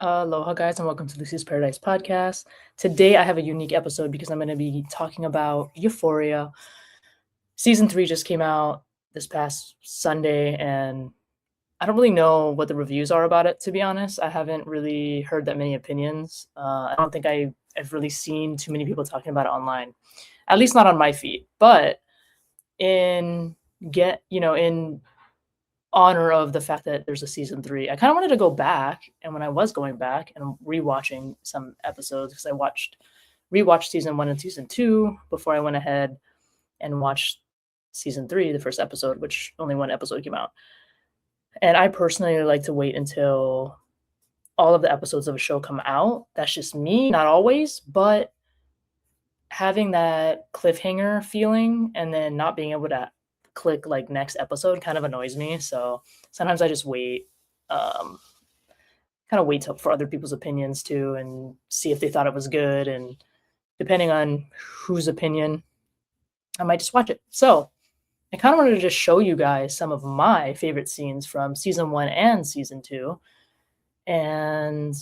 Aloha, guys, and welcome to Lucy's Paradise Podcast. Today, I have a unique episode because I'm going to be talking about Euphoria. Season 3 just came out this past Sunday, and I don't really know what the reviews are about it, to be honest. I haven't really heard that many opinions. I don't think I've really seen too many people talking about it online, at least not on my feed. But in in honor of the fact that there's a season 3. I kind of wanted to go back, and when I was going back and rewatching some episodes, because I rewatched season 1 and season 2 before I went ahead and watched season 3, the first episode, which only one episode came out. And I personally like to wait until all of the episodes of a show come out. That's just me, not always, but having that cliffhanger feeling and then not being able to click like next episode kind of annoys me. So sometimes I just wait, kind of wait for other people's opinions too, and see if they thought it was good. And depending on whose opinion, I might just watch it. So I kind of wanted to just show you guys some of my favorite scenes from season 1 and season 2. And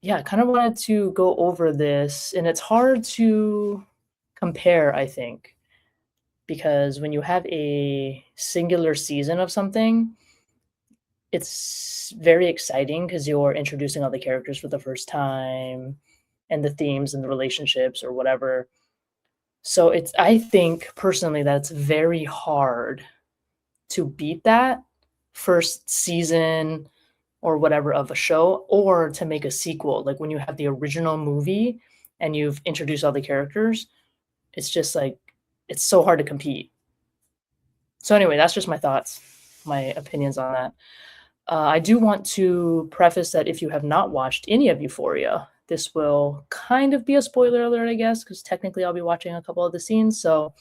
yeah, I kind of wanted to go over this, and it's hard to compare, I think, because when you have a singular season of something, it's very exciting because you're introducing all the characters for the first time and the themes and the relationships or whatever. So I think personally that it's very hard to beat that first season or whatever of a show, or to make a sequel. Like when you have the original movie and you've introduced all the characters, it's just like, it's so hard to compete. So anyway, that's just my thoughts, my opinions on that. I do want to preface that if you have not watched any of Euphoria, this will kind of be a spoiler alert, I guess, because technically I'll be watching a couple of the scenes. So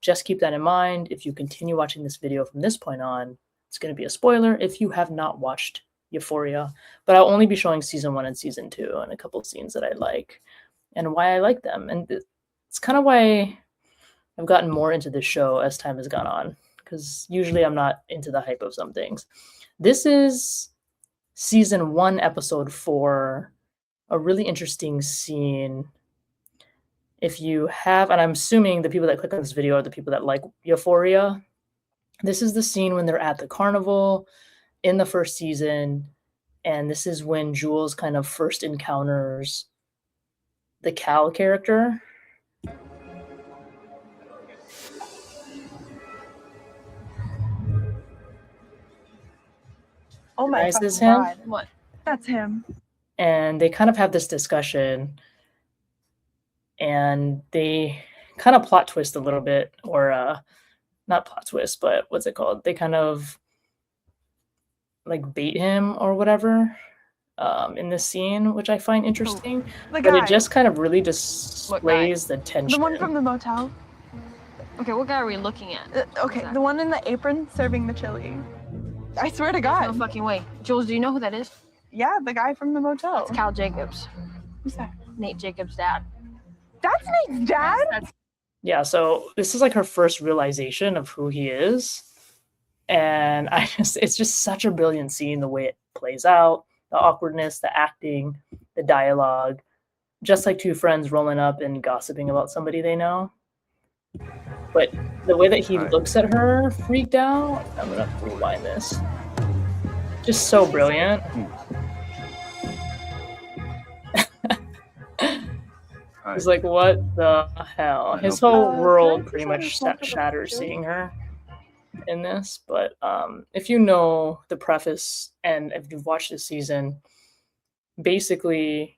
just keep that in mind. If you continue watching this video from this point on, it's going to be a spoiler if you have not watched Euphoria. But I'll only be showing season 1 and season 2 and a couple of scenes that I like and why I like them. And it's kind of why I've gotten more into this show as time has gone on, because usually I'm not into the hype of some things. This is season 1, episode 4, a really interesting scene. If you have, and I'm assuming the people that click on this video are the people that like Euphoria, this is the scene when they're at the carnival in the first season, and this is when Jules kind of first encounters the Cal character. Oh my Guys, this fucking him? god. What? That's him. And they kind of have this discussion, and they kind of plot twist a little bit, or not plot twist, but what's it called? They kind of like bait him or whatever in this scene, which I find interesting. The But guy. it just kind of really displays the tension. The one from the motel. Okay, what guy are we looking at? Okay, the one in the apron serving the chili. I swear to God. No fucking way. Jules, do you know who that is? Yeah, the guy from the motel. It's Cal Jacobs. Who's that? Nate Jacobs' dad. That's Nate's dad? Yeah, so this is like her first realization of who he is. And it's just such a brilliant scene, the way it plays out, the awkwardness, the acting, the dialogue, just like two friends rolling up and gossiping about somebody they know. But the way that he looks at her freaked out, I'm gonna rewind this. Just so brilliant. He's like, what the hell? His whole world pretty much shatters seeing her in this. But if you know the preface and if you've watched this season, basically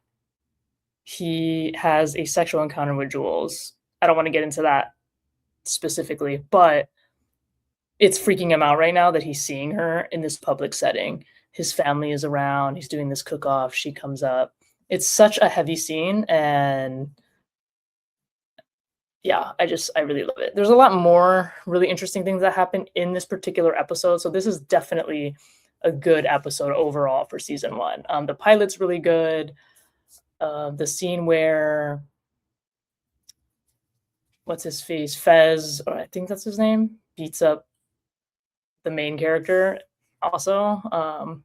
he has a sexual encounter with Jules. I don't want to get into that specifically, but it's freaking him out right now that he's seeing her in this public setting. His family is around, he's doing this cook-off, she comes up. It's such a heavy scene, and yeah, I really love it. There's a lot more really interesting things that happen in this particular episode, so this is definitely a good episode overall for season 1. The pilot's really good. The scene where what's his face, Fez, or I think that's his name, beats up the main character also.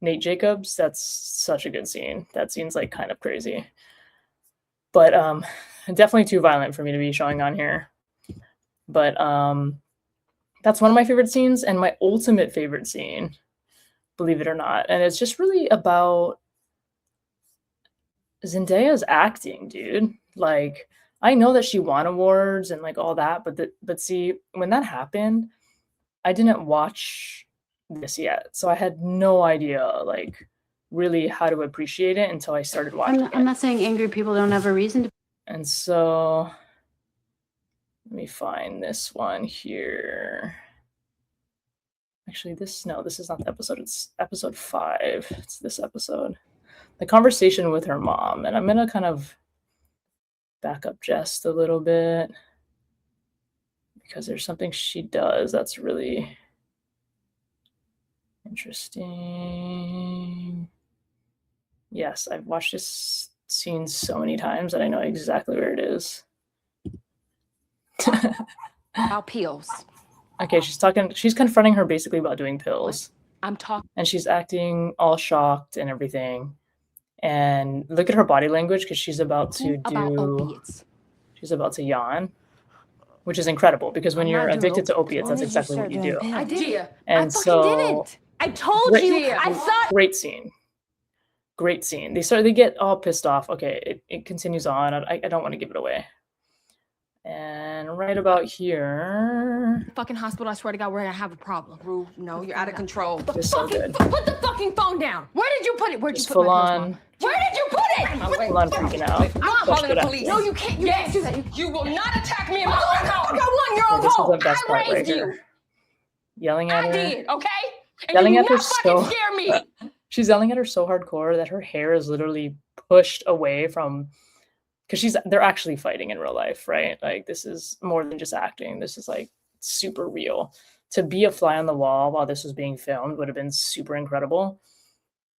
Nate Jacobs, that's such a good scene. That scene's like kind of crazy. But definitely too violent for me to be showing on here. But that's one of my favorite scenes, and my ultimate favorite scene, believe it or not. And it's just really about Zendaya's acting, dude. Like, I know that she won awards and like all that, but see, when that happened, I didn't watch this yet. So I had no idea like really how to appreciate it until I started watching I'm not saying angry people don't have a reason to. And so let me find this one here. Actually, this is not the episode. It's episode 5. It's this episode. The conversation with her mom. And I'm going to kind of back up just a little bit because there's something she does that's really interesting. Yes, I've watched this scene so many times that I know exactly where it is. About pills. Okay, she's confronting her basically about doing pills. I'm talking. And she's acting all shocked and everything. And look at her body language because she's about to opiates. She's about to yawn, which is incredible because when you're addicted to opiates, that's exactly what you do. I did. And I so didn't. I told you. I thought. Great scene. Great scene. They get all pissed off. Okay, it continues on. I don't want to give it away. And right about here. Fucking hospital, I swear to God, we're gonna have a problem. Rue, no, you're out of control. Just so good. Put the fucking phone down. Where did you put it? Where'd you Just put full my on. pills, Mom? Where did you put it? Full on freaking out. I'm calling the police. No, you can't. You can't do that. You will not attack me in my own home. I got 1 year old This is home. the best part right raised you. here. Yelling at her. I did, okay? And Yelling you at her not fucking so. scare me. She's yelling at her so hardcore that her hair is literally pushed away from, because they're actually fighting in real life, right? Like this is more than just acting. This is like super real. To be a fly on the wall while this was being filmed would have been super incredible.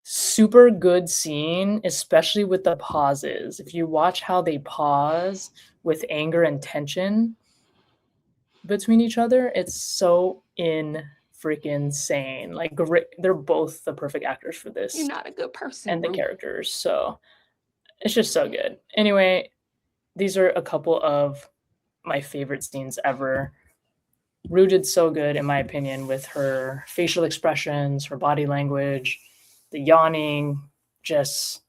Super good scene, especially with the pauses. If you watch how they pause with anger and tension between each other, it's so freaking sane. Like they're both the perfect actors for this. You're not a good person. And the characters. So it's just so good. Anyway, these are a couple of my favorite scenes ever. Rue did so good, in my opinion, with her facial expressions, her body language, the yawning, just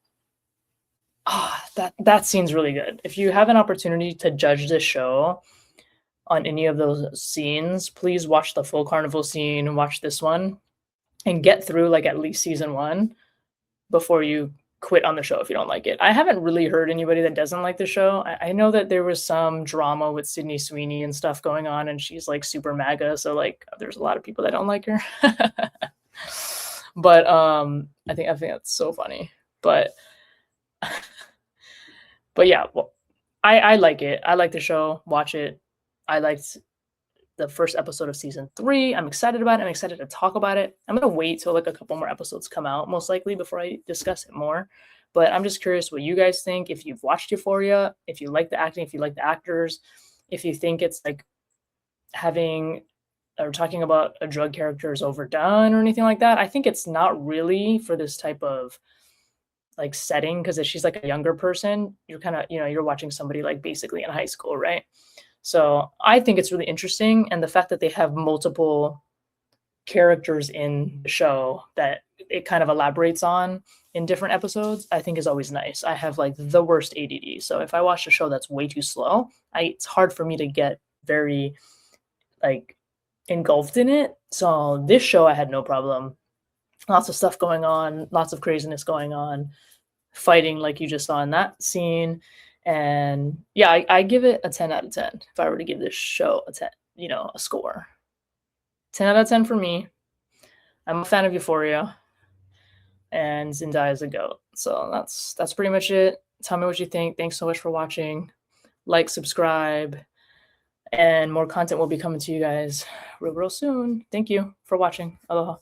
that scene's really good. If you have an opportunity to judge this show on any of those scenes, please watch the full Carnival scene, watch this one, and get through like at least season 1 before you quit on the show if you don't like it. I haven't really heard anybody that doesn't like the show. I know that there was some drama with Sydney Sweeney and stuff going on, and she's like super MAGA, so like there's a lot of people that don't like her. But I think that's so funny. But yeah, well, I like it. I like the show. Watch it. I liked the first episode of season 3. I'm excited about it. I'm excited to talk about it. I'm going to wait till like a couple more episodes come out, most likely, before I discuss it more. But I'm just curious what you guys think. If you've watched Euphoria, if you like the acting, if you like the actors, if you think it's like having or talking about a drug character is overdone or anything like that. I think it's not really for this type of like setting, because if she's like a younger person, you're kind of, you're watching somebody like basically in high school, right? So I think it's really interesting. And the fact that they have multiple characters in the show that it kind of elaborates on in different episodes, I think is always nice. I have like the worst ADD. So if I watch a show that's way too slow, it's hard for me to get very like engulfed in it. So this show, I had no problem. Lots of stuff going on, lots of craziness going on, fighting like you just saw in that scene. And yeah, I give it a 10 out of 10. If I were to give this show a 10, a score, 10 out of 10 for me. I'm a fan of Euphoria, and Zendaya is a GOAT. So that's pretty much it. Tell me what you think. Thanks so much for watching. Like, subscribe, and more content will be coming to you guys real soon. Thank you for watching. Aloha.